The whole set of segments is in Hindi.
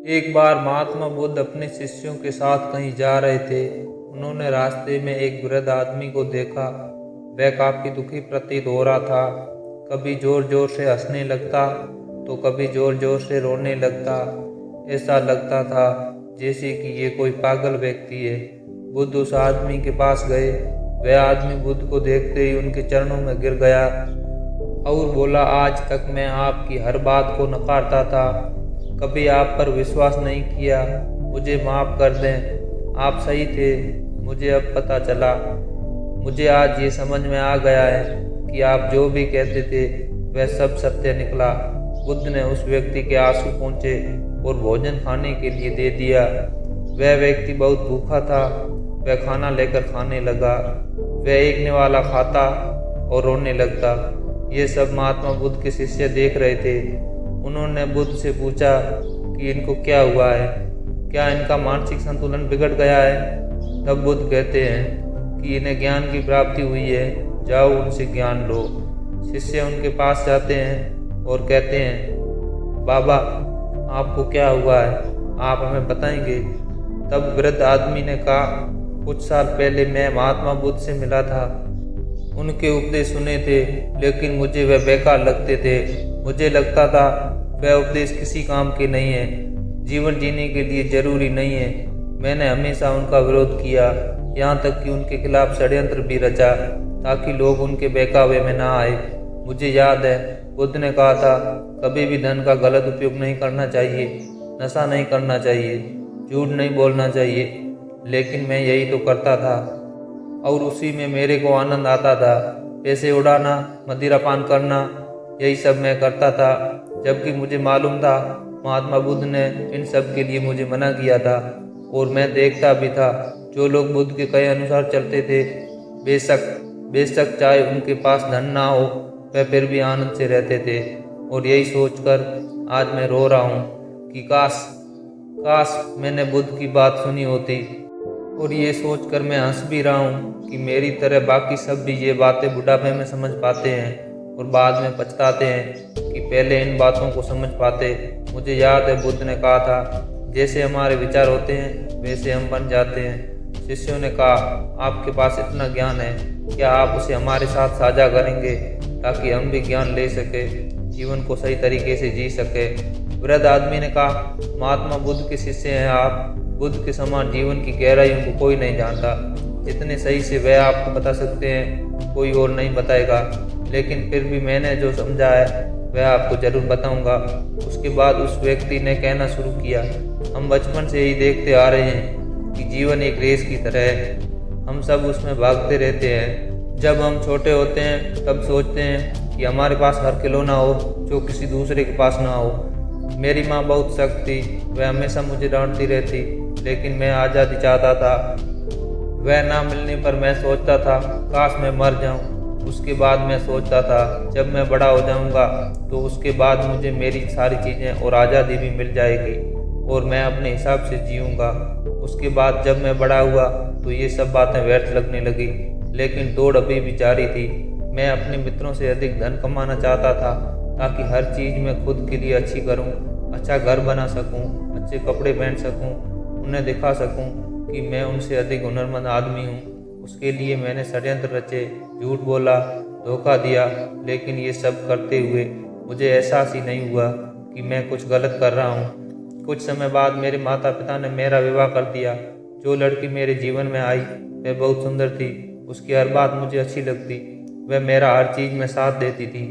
एक बार महात्मा बुद्ध अपने शिष्यों के साथ कहीं जा रहे थे। उन्होंने रास्ते में एक वृद्ध आदमी को देखा। वह काफी दुखी प्रतीत हो रहा था। कभी जोर जोर से हंसने लगता तो कभी जोर जोर से रोने लगता। ऐसा लगता था जैसे कि ये कोई पागल व्यक्ति है। बुद्ध उस आदमी के पास गए। वह आदमी बुद्ध को देखते ही उनके चरणों में गिर गया और बोला, आज तक मैं आपकी हर बात को नकारता था, कभी आप पर विश्वास नहीं किया, मुझे माफ़ कर दें। आप सही थे, मुझे अब पता चला। मुझे आज ये समझ में आ गया है कि आप जो भी कहते थे वह सब सत्य निकला। बुद्ध ने उस व्यक्ति के आंसू पोंछे और भोजन खाने के लिए दे दिया। वह व्यक्ति बहुत भूखा था। वह खाना लेकर खाने लगा। वह एक वाला खाता और रोने लगता। ये सब महात्मा बुद्ध के शिष्य देख रहे थे। उन्होंने बुद्ध से पूछा कि इनको क्या हुआ है, क्या इनका मानसिक संतुलन बिगड़ गया है। तब बुद्ध कहते हैं कि इन्हें ज्ञान की प्राप्ति हुई है, जाओ उनसे ज्ञान लो। शिष्य उनके पास जाते हैं और कहते हैं, बाबा आपको क्या हुआ है, आप हमें बताएंगे। तब वृद्ध आदमी ने कहा, कुछ साल पहले मैं महात्मा बुद्ध से मिला था। उनके उपदेश सुने थे, लेकिन मुझे वह बेकार लगते थे। मुझे लगता था वह उपदेश किसी काम के नहीं है, जीवन जीने के लिए जरूरी नहीं है। मैंने हमेशा उनका विरोध किया, यहाँ तक कि उनके खिलाफ षड्यंत्र भी रचा ताकि लोग उनके बहकावे में ना आए। मुझे याद है बुद्ध ने कहा था, कभी भी धन का गलत उपयोग नहीं करना चाहिए, नशा नहीं करना चाहिए, झूठ नहीं बोलना चाहिए। लेकिन मैं यही तो करता था और उसी में मेरे को आनंद आता था। पैसे उड़ाना, मदिरा पान करना, यही सब मैं करता था, जबकि मुझे मालूम था महात्मा बुद्ध ने इन सब के लिए मुझे मना किया था। और मैं देखता भी था जो लोग बुद्ध के कहे अनुसार चलते थे, बेशक चाहे उनके पास धन ना हो, वह फिर भी आनंद से रहते थे। और यही सोचकर आज मैं रो रहा हूँ कि काश मैंने बुद्ध की बात सुनी होती। और ये सोचकर मैं हंस भी रहा हूँ कि मेरी तरह बाकी सब भी ये बातें बुढ़ापे में समझ पाते हैं और बाद में पछताते हैं कि पहले इन बातों को समझ पाते। मुझे याद है बुद्ध ने कहा था, जैसे हमारे विचार होते हैं वैसे हम बन जाते हैं। शिष्यों ने कहा, आपके पास इतना ज्ञान है, क्या आप उसे हमारे साथ साझा करेंगे ताकि हम भी ज्ञान ले सके, जीवन को सही तरीके से जी सके। वृद्ध आदमी ने कहा, महात्मा बुद्ध के शिष्य हैं आप। बुद्ध के समान जीवन की गहराइयों को कोई नहीं जानता। जितने सही से वह आपको बता सकते हैं, कोई और नहीं बताएगा। लेकिन फिर भी मैंने जो समझा है वह आपको जरूर बताऊंगा। उसके बाद उस व्यक्ति ने कहना शुरू किया, हम बचपन से ही देखते आ रहे हैं कि जीवन एक रेस की तरह है। हम सब उसमें भागते रहते हैं। जब हम छोटे होते हैं तब सोचते हैं कि हमारे पास हर खिलौना हो जो किसी दूसरे के पास ना हो। मेरी माँ बहुत सख्त थी, वह हमेशा मुझे डांटती रहती, लेकिन मैं आज़ादी चाहता था। वह ना मिलने पर मैं सोचता था काश मैं मर जाऊं। उसके बाद मैं सोचता था जब मैं बड़ा हो जाऊंगा तो उसके बाद मुझे मेरी सारी चीज़ें और आज़ादी भी मिल जाएगी और मैं अपने हिसाब से जीऊँगा। उसके बाद जब मैं बड़ा हुआ तो ये सब बातें व्यर्थ लगने लगी, लेकिन दौड़ अभी भी जारी थी। मैं अपने मित्रों से अधिक धन कमाना चाहता था ताकि हर चीज़ मैं खुद के लिए अच्छी करूं, अच्छा घर बना सकूं, अच्छे कपड़े पहन सकूं, उन्हें दिखा सकूं कि मैं उनसे अधिक हुनरमंद आदमी हूं। उसके लिए मैंने षड्यंत्र रचे, झूठ बोला, धोखा दिया, लेकिन ये सब करते हुए मुझे एहसास ही नहीं हुआ कि मैं कुछ गलत कर रहा हूँ। कुछ समय बाद मेरे माता पिता ने मेरा विवाह कर दिया। जो लड़की मेरे जीवन में आई वह बहुत सुंदर थी। उसकी हर बात मुझे अच्छी लगती। वह मेरा हर चीज़ में साथ देती थी।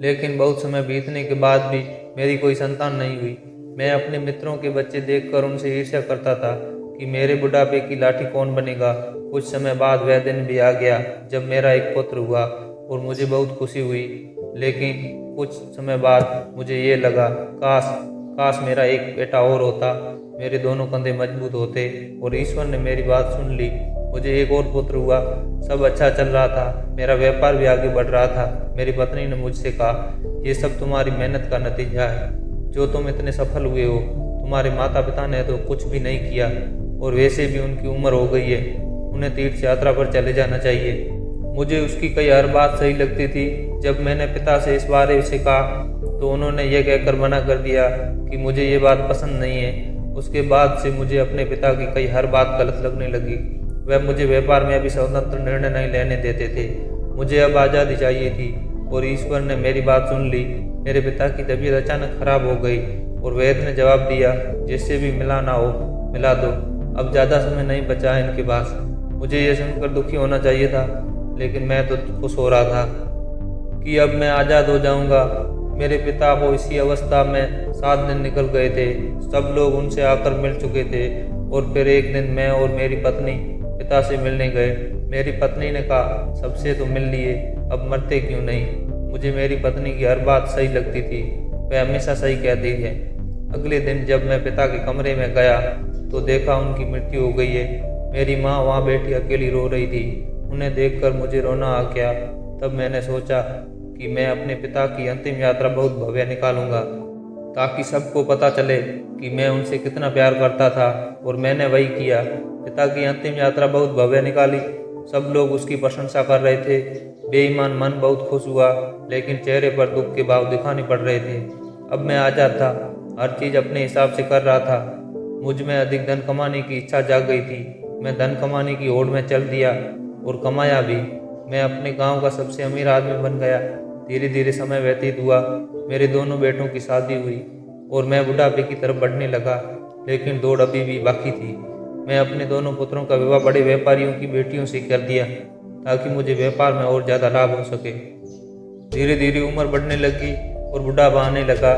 लेकिन बहुत समय बीतने के बाद भी मेरी कोई संतान नहीं हुई। मैं अपने मित्रों के बच्चे देखकर उनसे ईर्ष्या करता था कि मेरे बुढ़ापे की लाठी कौन बनेगा। कुछ समय बाद वह दिन भी आ गया जब मेरा एक पुत्र हुआ और मुझे बहुत खुशी हुई। लेकिन कुछ समय बाद मुझे ये लगा, काश मेरा एक बेटा और होता, मेरे दोनों कंधे मजबूत होते। और ईश्वर ने मेरी बात सुन ली। मुझे एक और पुत्र हुआ। सब अच्छा चल रहा था, मेरा व्यापार भी आगे बढ़ रहा था। मेरी पत्नी ने मुझसे कहा, ये सब तुम्हारी मेहनत का नतीजा है, जो तुम इतने सफल हुए हो। तुम्हारे माता पिता ने तो कुछ भी नहीं किया और वैसे भी उनकी उम्र हो गई है, उन्हें तीर्थ यात्रा पर चले जाना चाहिए। मुझे उसकी कई हर बात सही लगती थी। जब मैंने पिता से इस बारे से कहा तो उन्होंने ये कहकर मना कर दिया कि मुझे ये बात पसंद नहीं है। उसके बाद से मुझे अपने पिता की कई हर बात गलत लगने लगी। वह मुझे व्यापार में अभी स्वतंत्र निर्णय नहीं लेने देते थे। मुझे अब आज़ादी चाहिए थी और ईश्वर ने मेरी बात सुन ली। मेरे पिता की तबीयत अचानक खराब हो गई और वैद्य ने जवाब दिया, जिससे भी मिला ना हो मिला दो, अब ज़्यादा समय नहीं बचा है इनके पास। मुझे ये सुनकर दुखी होना चाहिए था, लेकिन मैं तो खुश हो रहा था कि अब मैं आज़ाद हो जाऊंगा। मेरे पिता को इसी अवस्था में 7 दिन निकल गए थे। सब लोग उनसे आकर मिल चुके थे और फिर एक दिन मैं और मेरी पत्नी पिता से मिलने गए। मेरी पत्नी ने कहा, सबसे तो मिल लिए, अब मरते क्यों नहीं। मुझे मेरी पत्नी की हर बात सही लगती थी, वह हमेशा सही कहती है। अगले दिन जब मैं पिता के कमरे में गया तो देखा उनकी मृत्यु हो गई है। मेरी माँ वहाँ बैठी अकेली रो रही थी। उन्हें देखकर मुझे रोना आ गया। तब मैंने सोचा कि मैं अपने पिता की अंतिम यात्रा बहुत भव्य निकालूंगा, ताकि सबको पता चले कि मैं उनसे कितना प्यार करता था। और मैंने वही किया। पिता की अंतिम यात्रा बहुत भव्य निकाली। सब लोग उसकी प्रशंसा कर रहे थे। बेईमान मन बहुत खुश हुआ, लेकिन चेहरे पर दुख के भाव दिखाने पड़ रहे थे। अब मैं आज़ाद था, हर चीज़ अपने हिसाब से कर रहा था। मुझ में अधिक धन कमाने की इच्छा जाग गई थी। मैं धन कमाने की होड़ में चल दिया और कमाया भी। मैं अपने गांव का सबसे अमीर आदमी बन गया। धीरे धीरे समय व्यतीत हुआ। मेरे दोनों बेटों की शादी हुई और मैं बुढ़ापे की तरफ बढ़ने लगा, लेकिन दौड़ अभी भी बाकी थी। मैं अपने दोनों पुत्रों का विवाह बड़े व्यापारियों की बेटियों से कर दिया, ताकि मुझे व्यापार में और ज़्यादा लाभ हो सके। धीरे धीरे उम्र बढ़ने लगी और बुढ़ापा आने लगा।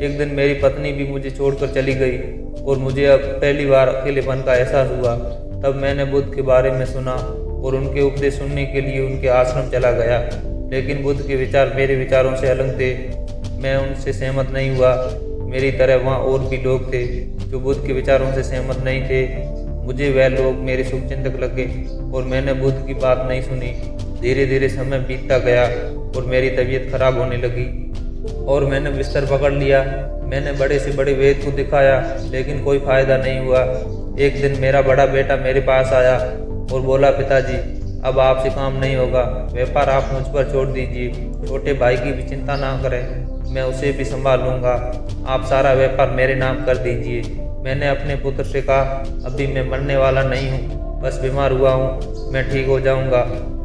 एक दिन मेरी पत्नी भी मुझे छोड़कर चली गई और मुझे अब पहली बार अकेलेपन का एहसास हुआ। तब मैंने बुद्ध के बारे में सुना और उनके उपदेश सुनने के लिए उनके आश्रम चला गया। लेकिन बुद्ध के विचार मेरे विचारों से अलग थे। मैं उनसे सहमत नहीं हुआ। मेरी तरह वहाँ और भी लोग थे जो बुद्ध के विचारों से सहमत नहीं थे। मुझे वह लोग मेरे शुभचिंतक लगे और मैंने बुद्ध की बात नहीं सुनी। धीरे धीरे समय बीतता गया और मेरी तबीयत खराब होने लगी और मैंने बिस्तर पकड़ लिया। मैंने बड़े से बड़े वेद को दिखाया, लेकिन कोई फायदा नहीं हुआ। एक दिन मेरा बड़ा बेटा मेरे पास आया और बोला, पिताजी अब आपसे काम नहीं होगा, व्यापार आप मुझ पर छोड़ दीजिए। छोटे भाई की भी चिंता ना करें, मैं उसे भी संभाल लूँगा। आप सारा व्यापार मेरे नाम कर दीजिए। मैंने अपने पुत्र से कहा, अभी मैं मरने वाला नहीं हूँ, बस बीमार हुआ हूँ, मैं ठीक हो जाऊँगा।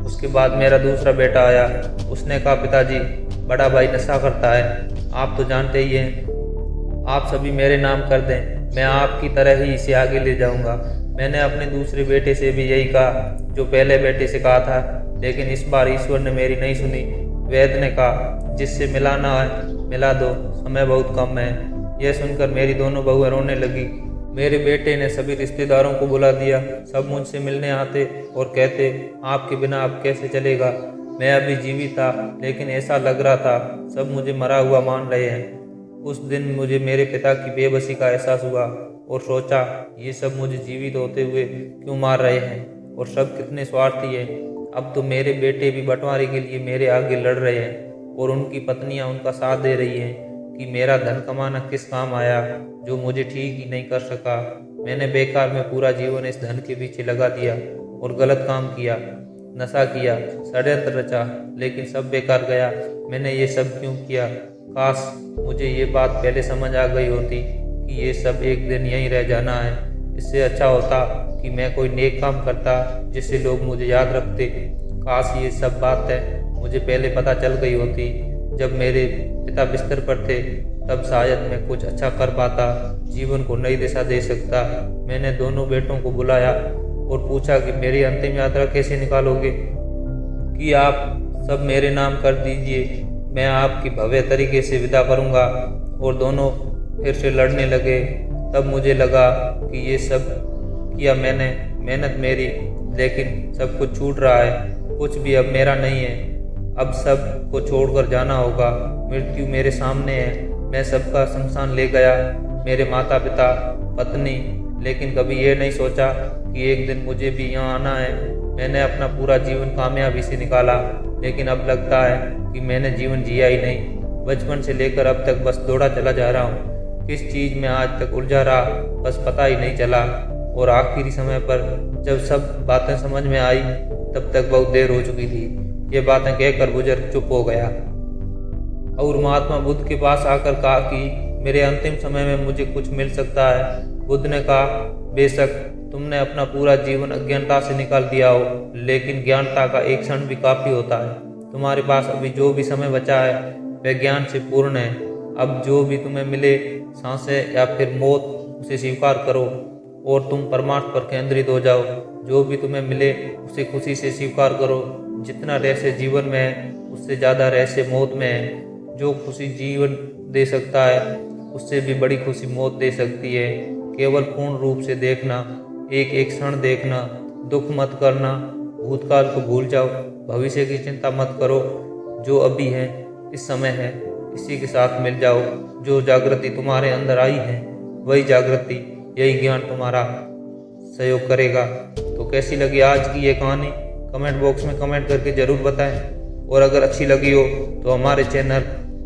उसके बाद मेरा दूसरा बेटा आया। उसने कहा, पिताजी बड़ा भाई नशा करता है, आप तो जानते ही हैं, आप सभी मेरे नाम कर दें, मैं आपकी तरह ही इसे आगे ले जाऊँगा। मैंने अपने दूसरे बेटे से भी यही कहा जो पहले बेटे से कहा था, लेकिन इस बार ईश्वर ने मेरी नहीं सुनी। वैद्य ने कहा, जिससे मिलाना है मिला दो, समय बहुत कम है। यह सुनकर मेरी दोनों बहुएं रोने लगी। मेरे बेटे ने सभी रिश्तेदारों को बुला दिया। सब मुझसे मिलने आते और कहते, आपके बिना अब कैसे चलेगा। मैं अभी जीवित था, लेकिन ऐसा लग रहा था सब मुझे मरा हुआ मान रहे हैं। उस दिन मुझे मेरे पिता की बेबसी का एहसास हुआ और सोचा, ये सब मुझे जीवित होते हुए क्यों मार रहे हैं और सब कितने स्वार्थी हैं। अब तो मेरे बेटे भी बंटवारे के लिए मेरे आगे लड़ रहे हैं और उनकी पत्नियां उनका साथ दे रही हैं कि मेरा धन कमाना किस काम आया जो मुझे ठीक ही नहीं कर सका। मैंने बेकार में पूरा जीवन इस धन के पीछे लगा दिया और गलत काम किया, नशा किया, षड्यंत्र रचा, लेकिन सब बेकार गया। मैंने ये सब क्यों किया। काश मुझे ये बात पहले समझ आ गई होती कि ये सब एक दिन यहीं रह जाना है। इससे अच्छा होता कि मैं कोई नेक काम करता जिससे लोग मुझे याद रखते। काश ये सब बात है मुझे पहले पता चल गई होती। जब मेरे पिता बिस्तर पर थे तब शायद मैं कुछ अच्छा कर पाता, जीवन को नई दिशा दे सकता। मैंने दोनों बेटों को बुलाया और पूछा कि मेरी अंतिम यात्रा कैसे निकालोगे, कि आप सब मेरे नाम कर दीजिए, मैं आपकी भव्य तरीके से विदा करूंगा। और दोनों फिर से लड़ने लगे। तब मुझे लगा कि ये सब किया मैंने, मेहनत मेरी, लेकिन सब कुछ छूट रहा है, कुछ भी अब मेरा नहीं है। अब सब को छोड़कर जाना होगा। मृत्यु मेरे सामने है। मैं सबका शमशान ले गया, मेरे माता पिता, पत्नी, लेकिन कभी ये नहीं सोचा कि एक दिन मुझे भी यहाँ आना है। मैंने अपना पूरा जीवन कामयाबी से निकाला, लेकिन अब लगता है कि मैंने जीवन जिया ही नहीं। बचपन से लेकर अब तक बस दौड़ा चला जा रहा हूँ। किस चीज़ में आज तक उलझा रहा, बस पता ही नहीं चला। और आखिरी समय पर जब सब बातें समझ में आई तब तक बहुत देर हो चुकी थी। ये बातें कहकर बुजुर्ग चुप हो गया। और महात्मा बुद्ध के पास आकर कहा कि मेरे अंतिम समय में मुझे कुछ मिल सकता है। बुद्ध ने कहा, बेशक तुमने अपना पूरा जीवन अज्ञानता से निकाल दिया हो, लेकिन ज्ञानता का एक क्षण भी काफ़ी होता है। तुम्हारे पास अभी जो भी समय बचा है वह ज्ञान से पूर्ण है। अब जो भी तुम्हें मिले, सांसें या फिर मौत, उसे स्वीकार करो और तुम परमार्थ पर केंद्रित हो जाओ। जो भी तुम्हें मिले उसे खुशी से स्वीकार करो। जितना रहस्य जीवन में है उससे ज़्यादा रहस्य मौत में है। जो खुशी जीवन दे सकता है उससे भी बड़ी खुशी मौत दे सकती है। केवल पूर्ण रूप से देखना, एक एक क्षण देखना, दुख मत करना, भूतकाल को भूल जाओ, भविष्य की चिंता मत करो। जो अभी है, इस समय है, इसी के साथ मिल जाओ। जो जागृति तुम्हारे अंदर आई है वही जागृति, यही ज्ञान तुम्हारा सहयोग करेगा। तो कैसी लगी आज की ये कहानी, कमेंट बॉक्स में कमेंट करके ज़रूर बताएं। और अगर अच्छी लगी हो तो हमारे चैनल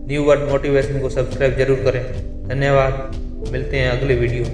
न्यू वर्ड मोटिवेशन को सब्सक्राइब जरूर करें। धन्यवाद, मिलते हैं अगले वीडियो।